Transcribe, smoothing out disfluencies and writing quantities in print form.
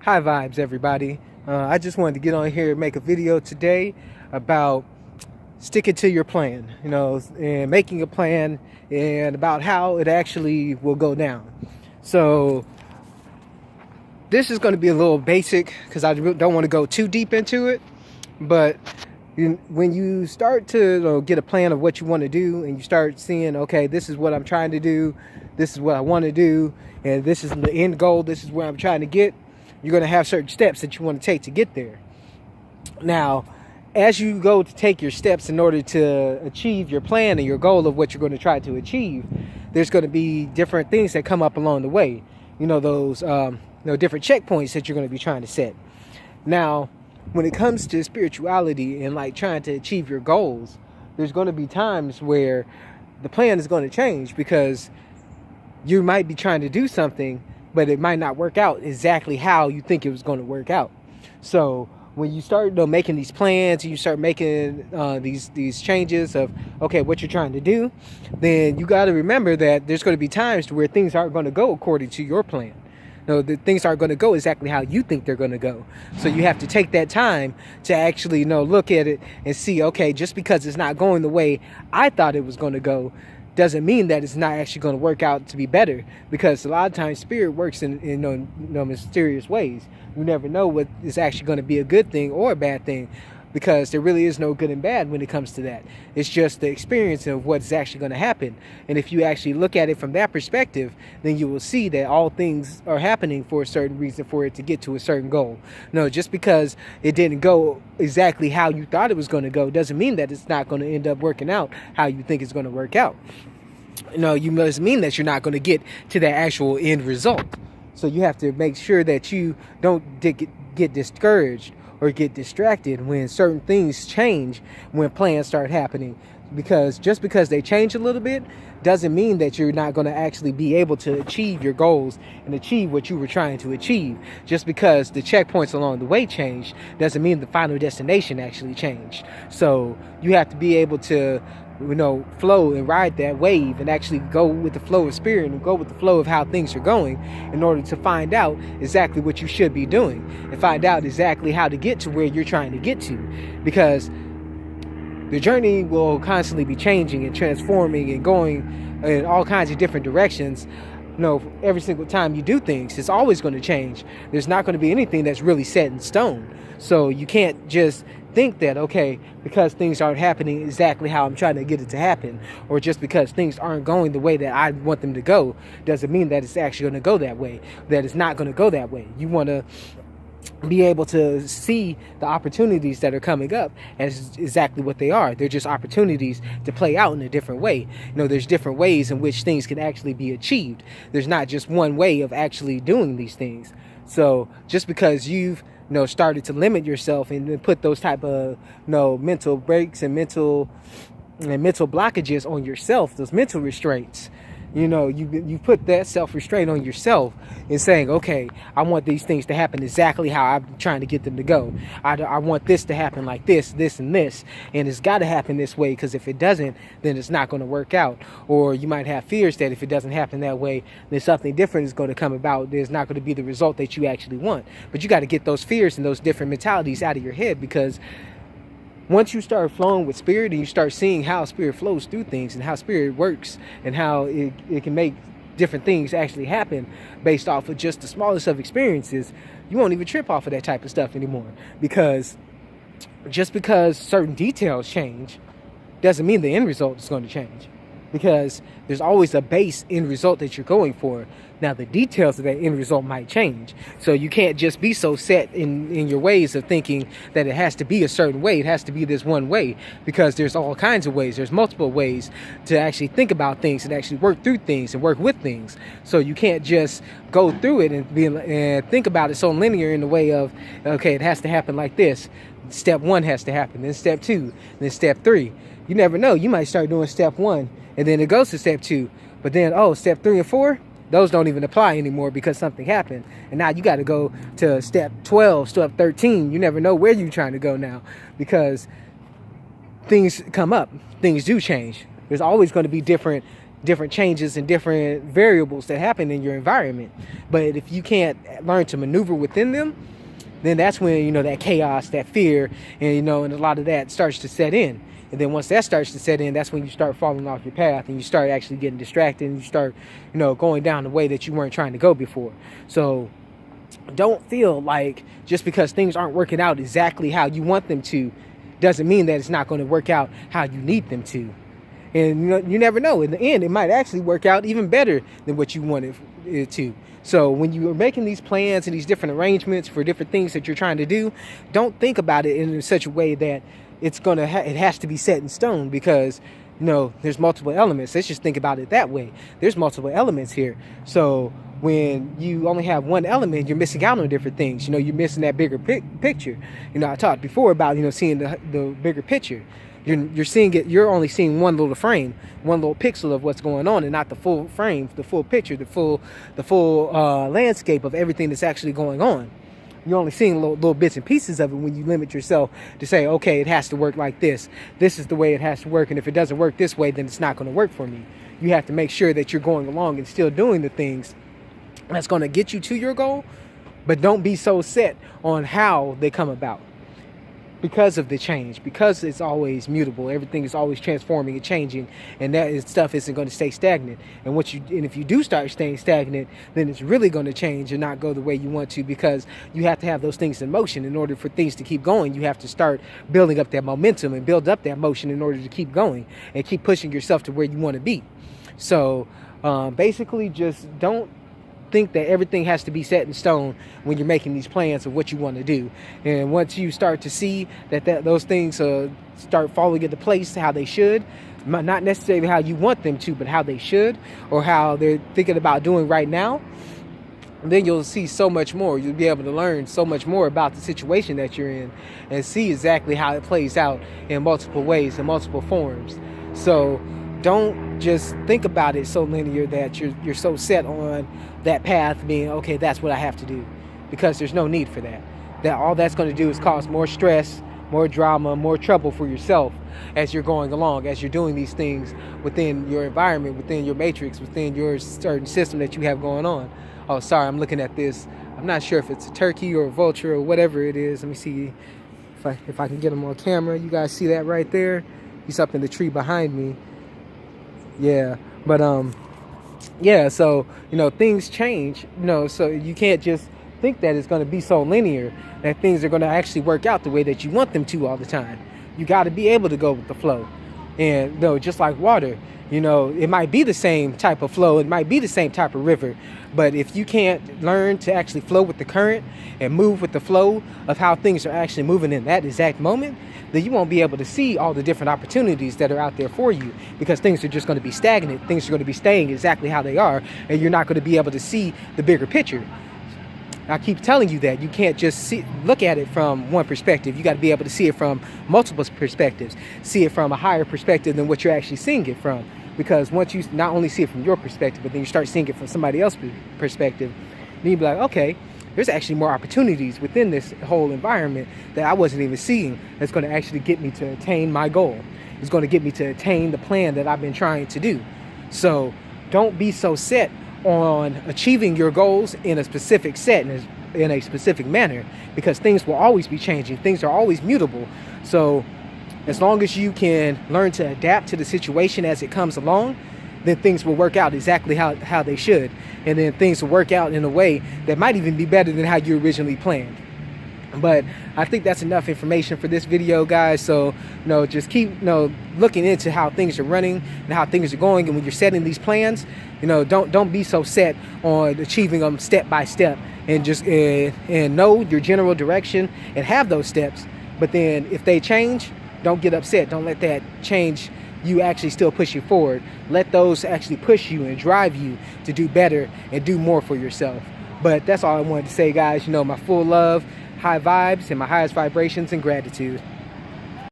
High vibes, everybody. I just wanted to get on here and make a video today about sticking to your plan, and making a plan and about how it actually will go down. So this is going to be a little basic because I don't want to go too deep into it. But when you start to get a plan of what you want to do and you start seeing, okay, this is what I'm trying to do, this is what I want to do, and this is the end goal, this is where I'm trying to get, you're going to have certain steps that you want to take to get there. Now, as you go to take your steps in order to achieve your plan and your goal of what you're going to try to achieve, there's going to be different things that come up along the way. Those different checkpoints that you're going to be trying to set. Now, when it comes to spirituality and like trying to achieve your goals, there's going to be times where the plan is going to change because you might be trying to do something, but it might not work out exactly how you think it was going to work out. So when you start making these plans and you start making these changes of, okay, what you're trying to do, then you got to remember that there's going to be times where things aren't going to go according to your plan. The things aren't going to go exactly how you think they're going to go. So you have to take that time to actually look at it and see, okay, just because it's not going the way I thought it was going to go doesn't mean that it's not actually going to work out to be better, because a lot of times spirit works in mysterious ways. You never know what is actually going to be a good thing or a bad thing, because there really is no good and bad when it comes to that. It's just the experience of what's actually going to happen. And if you actually look at it from that perspective, then you will see that all things are happening for a certain reason, for it to get to a certain goal. No, just because it didn't go exactly how you thought it was going to go doesn't mean that it's not going to end up working out how you think it's going to work out. You must mean that you're not going to get to that actual end result. So you have to make sure that you don't get discouraged or get distracted when certain things change, when plans start happening. Because just because they change a little bit doesn't mean that you're not going to actually be able to achieve your goals and achieve what you were trying to achieve. Just because the checkpoints along the way changed doesn't mean the final destination actually changed. So you have to be able to flow and ride that wave and actually go with the flow of spirit and go with the flow of how things are going in order to find out exactly what you should be doing and find out exactly how to get to where you're trying to get to. Because the journey will constantly be changing and transforming and going in all kinds of different directions. Every single time you do things, it's always going to change. There's not going to be anything that's really set in stone. So you can't just think that, okay, because things aren't happening exactly how I'm trying to get it to happen, or just because things aren't going the way that I want them to go, doesn't mean that it's actually going to go that way, that it's not going to go that way. You want to be able to see the opportunities that are coming up as exactly what they are. They're just opportunities to play out in a different way. There's different ways in which things can actually be achieved. There's not just one way of actually doing these things. So just because you've started to limit yourself and put those type of mental breaks and mental blockages on yourself, those mental restraints, you put that self-restraint on yourself in saying, okay, I want these things to happen exactly how I'm trying to get them to go. I want this to happen like this, and this, and it's got to happen this way, because if it doesn't, then it's not going to work out. Or you might have fears that if it doesn't happen that way, then something different is going to come about. There's not going to be the result that you actually want. But you got to get those fears and those different mentalities out of your head, because once you start flowing with spirit and you start seeing how spirit flows through things and how spirit works and how it can make different things actually happen based off of just the smallest of experiences, you won't even trip off of that type of stuff anymore. Because just because certain details change doesn't mean the end result is going to change. Because there's always a base end result that you're going for. Now, the details of that end result might change. So you can't just be so set in your ways of thinking that it has to be a certain way. It has to be this one way, because there's all kinds of ways. There's multiple ways to actually think about things and actually work through things and work with things. So you can't just go through it and think about it so linear in the way of, okay, it has to happen like this. Step 1 has to happen, then step 2, then step 3. You never know. You might start doing step 1 and then it goes to step 2. But then, step 3 and 4, those don't even apply anymore because something happened. And now you got to go to step 12, step 13. You never know where you're trying to go now, because things come up. Things do change. There's always going to be different different changes and different variables that happen in your environment. But if you can't learn to maneuver within them, then that's when, that chaos, that fear, and and a lot of that starts to set in. And then once that starts to set in, that's when you start falling off your path and you start actually getting distracted and you start, going down the way that you weren't trying to go before. So don't feel like just because things aren't working out exactly how you want them to doesn't mean that it's not going to work out how you need them to. And you never know. In the end, it might actually work out even better than what you wanted it to. So when you are making these plans and these different arrangements for different things that you're trying to do, don't think about it in such a way that it has to be set in stone, because there's multiple elements. Let's just think about it that way. There's multiple elements here. So when you only have one element, you're missing out on different things. You're missing that bigger picture. I talked before about seeing the bigger picture. You're seeing it. You're only seeing one little frame, one little pixel of what's going on, and not the full frame, the full picture, the full landscape of everything that's actually going on. You're only seeing little bits and pieces of it when you limit yourself to say, okay, it has to work like this. This is the way it has to work, and if it doesn't work this way, then it's not going to work for me. You have to make sure that you're going along and still doing the things that's going to get you to your goal, but don't be so set on how they come about. Because of the change, because it's always mutable, everything is always transforming and changing, and stuff isn't going to stay stagnant. And if you do start staying stagnant, then it's really going to change and not go the way you want to, because you have to have those things in motion. In order for things to keep going, you have to start building up that momentum and build up that motion in order to keep going and keep pushing yourself to where you want to be. So basically, just don't think that everything has to be set in stone when you're making these plans of what you want to do. And once you start to see that those things start falling into place how they should, not necessarily how you want them to, but how they should, or how they're thinking about doing right now, then you'll see so much more. You'll be able to learn so much more about the situation that you're in and see exactly how it plays out in multiple ways, in multiple forms. So don't just think about it so linear that you're so set on that path being, okay, that's what I have to do, because there's no need for that. That all that's going to do is cause more stress, more drama, more trouble for yourself as you're going along, as you're doing these things within your environment, within your matrix, within your certain system that you have going on. Oh, sorry, I'm looking at this. I'm not sure if it's a turkey or a vulture or whatever it is. Let me see if I can get him on camera. You guys see that right there? He's up in the tree behind me. Yeah, but yeah, so things change, so you can't just think that it's going to be so linear that things are going to actually work out the way that you want them to all the time. You got to be able to go with the flow. And just like water, it might be the same type of flow, it might be the same type of river, but if you can't learn to actually flow with the current and move with the flow of how things are actually moving in that exact moment, then you won't be able to see all the different opportunities that are out there for you, because things are just going to be stagnant. Things are going to be staying exactly how they are, and you're not going to be able to see the bigger picture. I keep telling you that you can't just look at it from one perspective. You got to be able to see it from multiple perspectives, see it from a higher perspective than what you're actually seeing it from. Because once you not only see it from your perspective, but then you start seeing it from somebody else's perspective, then you be like, okay, there's actually more opportunities within this whole environment that I wasn't even seeing that's going to actually get me to attain my goal. It's going to get me to attain the plan that I've been trying to do. So don't be so set on achieving your goals in a specific set, in a specific manner, because things will always be changing. Things are always mutable. So as long as you can learn to adapt to the situation as it comes along, then things will work out exactly how they should. And then things will work out in a way that might even be better than how you originally planned. But I think that's enough information for this video, guys. So, just keep, looking into how things are running and how things are going. And when you're setting these plans, don't be so set on achieving them step by step, and just and know your general direction and have those steps. But then if they change, don't get upset. Don't let that change you actually still push you forward. Let those actually push you and drive you to do better and do more for yourself. But that's all I wanted to say, guys. My full love, high vibes, and my highest vibrations and gratitude.